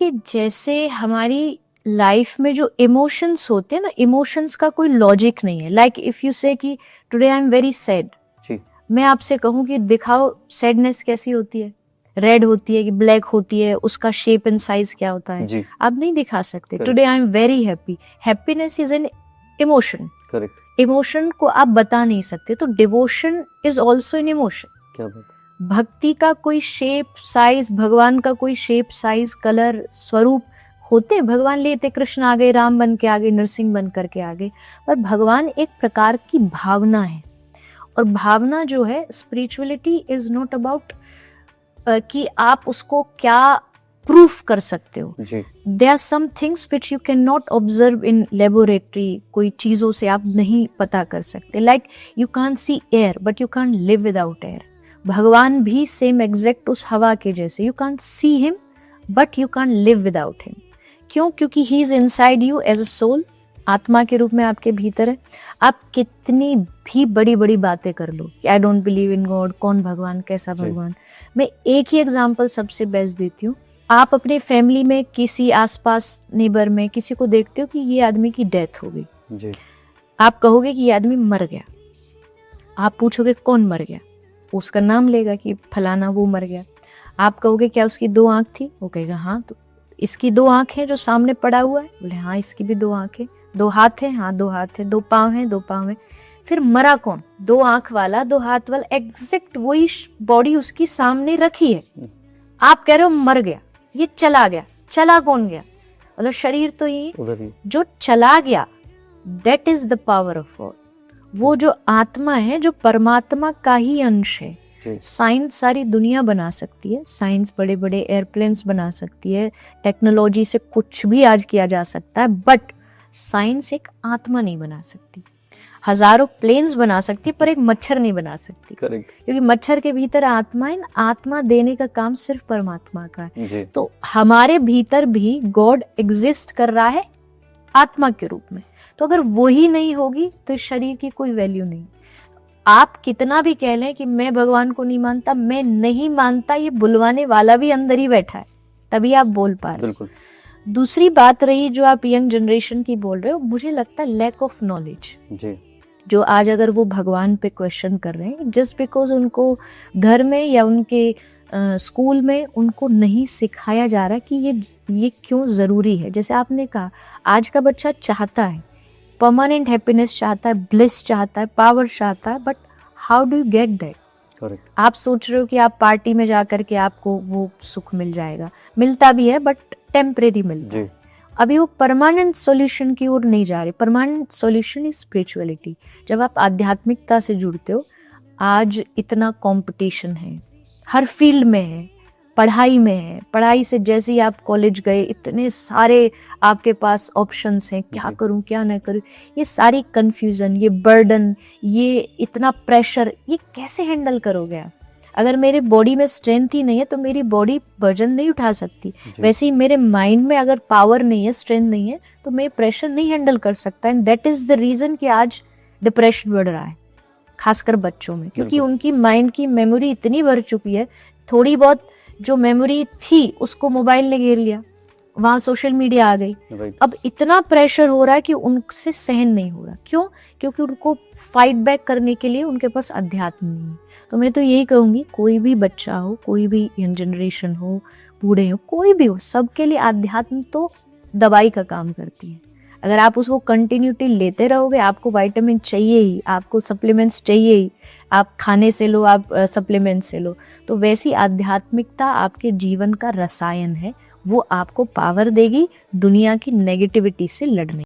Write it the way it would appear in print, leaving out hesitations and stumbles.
कि जैसे हमारी लाइफ में जो इमोशंस होते हैं ना, इमोशंस का कोई लॉजिक नहीं है. लाइक इफ यू से कि today I am very sad, मैं आपसे कहूँ कि दिखाओ सैडनेस कैसी होती है, रेड होती है कि ब्लैक होती है, उसका शेप एंड साइज क्या होता है जी. आप नहीं दिखा सकते. Today I am very happy, happiness is an emotion. Correct. Emotion को आप बता नहीं सकते. तो devotion is also an emotion. क्या बात. भक्ति का कोई शेप साइज, भगवान का कोई शेप साइज कलर स्वरूप होते हैं. भगवान लेते कृष्ण आ गए, राम बन के आ गए, नरसिंह बन करके आ गए, पर भगवान एक प्रकार की भावना है. और भावना जो है, स्पिरिचुअलिटी इज नॉट अबाउट कि आप उसको क्या प्रूफ कर सकते हो. There are some things which you can not observe in laboratory. कोई चीजों से आप नहीं पता कर सकते. Like you can't see air but you can't live without air. भगवान भी सेम एग्जैक्ट उस हवा के जैसे. You can't see him but you can't live without him. क्यों? क्योंकि he is inside you as a soul. आत्मा के रूप में आपके भीतर है. आप कितनी भी बड़ी बड़ी बातें कर लो कि I don't believe in God, कौन भगवान, कैसा भगवान. मैं एक ही एग्जांपल सबसे बेस्ट देती हूँ. आप अपने फैमिली में किसी आसपास नेबर में किसी को देखते हो कि ये आदमी की डेथ हो गई, आप कहोगे कि ये आदमी मर गया. आप पूछोगे कौन मर गया, उसका नाम लेगा कि फलाना वो मर गया. आप कहोगे क्या उसकी 2 आंख थी, वो कहेगा हाँ. तो इसकी 2 आंखें जो सामने पड़ा हुआ है, बोले हाँ इसकी भी 2 आंखें. 2 हाथ है, हाँ 2 हाथ है. 2 पाँव हैं, 2 पाँव है. फिर मरा कौन? 2 आंख वाला, 2 हाथ वाला. एग्जैक्ट वही बॉडी उसकी सामने रखी है. आप कह रहे हो मर गया, ये चला गया. चला कौन गया? मतलब शरीर तो ये जो चला गया, that is the power of God. वो जो आत्मा है, जो परमात्मा का ही अंश है. साइंस सारी दुनिया बना सकती है. साइंस बड़े बड़े एयरप्लेन्स बना सकती है. टेक्नोलॉजी से कुछ भी आज किया जा सकता है, बट साइंस एक आत्मा नहीं बना सकती. हजारों प्लेन्स बना सकती है पर एक मच्छर नहीं बना सकती. करेक्ट. क्योंकि मच्छर के भीतर आत्मा है. आत्मा देने का काम सिर्फ परमात्मा का है. तो हमारे भीतर भी गॉड एग्जिस्ट कर रहा है आत्मा के रूप में. तो अगर वही नहीं होगी तो इस शरीर की कोई वैल्यू नहीं. आप कितना भी कह लें कि मैं भगवान को नहीं मानता, मैं नहीं मानता, ये बुलवाने वाला भी अंदर ही बैठा है, तभी आप बोल पा रहे हो. दूसरी बात रही जो आप यंग जनरेशन की बोल रहे हो, मुझे लगता है लैक ऑफ नॉलेज. जो आज अगर वो भगवान पे क्वेश्चन कर रहे हैं जस्ट बिकॉज उनको घर में या उनके स्कूल में उनको नहीं सिखाया जा रहा कि ये क्यों ज़रूरी है. जैसे आपने कहा, आज का बच्चा चाहता है परमानेंट हैप्पीनेस, चाहता है ब्लिस, चाहता है पावर, चाहता है, but how do you get that? Correct. आप सोच रहे हो कि आप पार्टी में जा करके आपको वो सुख मिल जाएगा. मिलता भी है बट टेम्परेरी मिलता है. अभी वो परमानेंट सॉल्यूशन की ओर नहीं जा रहे. Permanent solution is spirituality. जब आप आध्यात्मिकता से जुड़ते हो, आज इतना कंपटीशन है, हर फील्ड में है, पढ़ाई में है. पढ़ाई से जैसे ही आप कॉलेज गए, इतने सारे आपके पास ऑप्शंस हैं, क्या करूं क्या ना करूं. ये सारी कंफ्यूजन, ये बर्डन, ये इतना प्रेशर, ये कैसे हैंडल करोगे आप? अगर मेरे बॉडी में स्ट्रेंथ ही नहीं है तो मेरी बॉडी वजन नहीं उठा सकती. वैसे ही मेरे माइंड में अगर पावर नहीं है, स्ट्रेंथ नहीं है, तो मैं प्रेशर नहीं हैंडल कर सकता. And that is the reason कि आज डिप्रेशन बढ़ रहा है, खासकर बच्चों में, क्योंकि उनकी माइंड की मेमोरी इतनी बढ़ चुकी है. थोड़ी बहुत जो मेमोरी थी उसको मोबाइल ने घेर लिया, वहां सोशल मीडिया आ गई. अब इतना प्रेशर हो रहा है कि उनसे सहन नहीं हो रहा. क्यों? क्योंकि उनको फाइट बैक करने के लिए उनके पास अध्यात्म नहीं है. तो मैं तो यही कहूंगी, कोई भी बच्चा हो, कोई भी यंग जनरेशन हो, बूढ़े हो, कोई भी हो, सबके लिए अध्यात्म तो दवाई का काम करती है. अगर आप उसको कंटिन्यूटी लेते रहोगे, आपको विटामिन चाहिए ही, आपको सप्लीमेंट्स चाहिए ही, आप खाने से लो, आप सप्लीमेंट से लो, तो वैसी आध्यात्मिकता आपके जीवन का रसायन है. वो आपको पावर देगी दुनिया की नेगेटिविटी से लड़ने.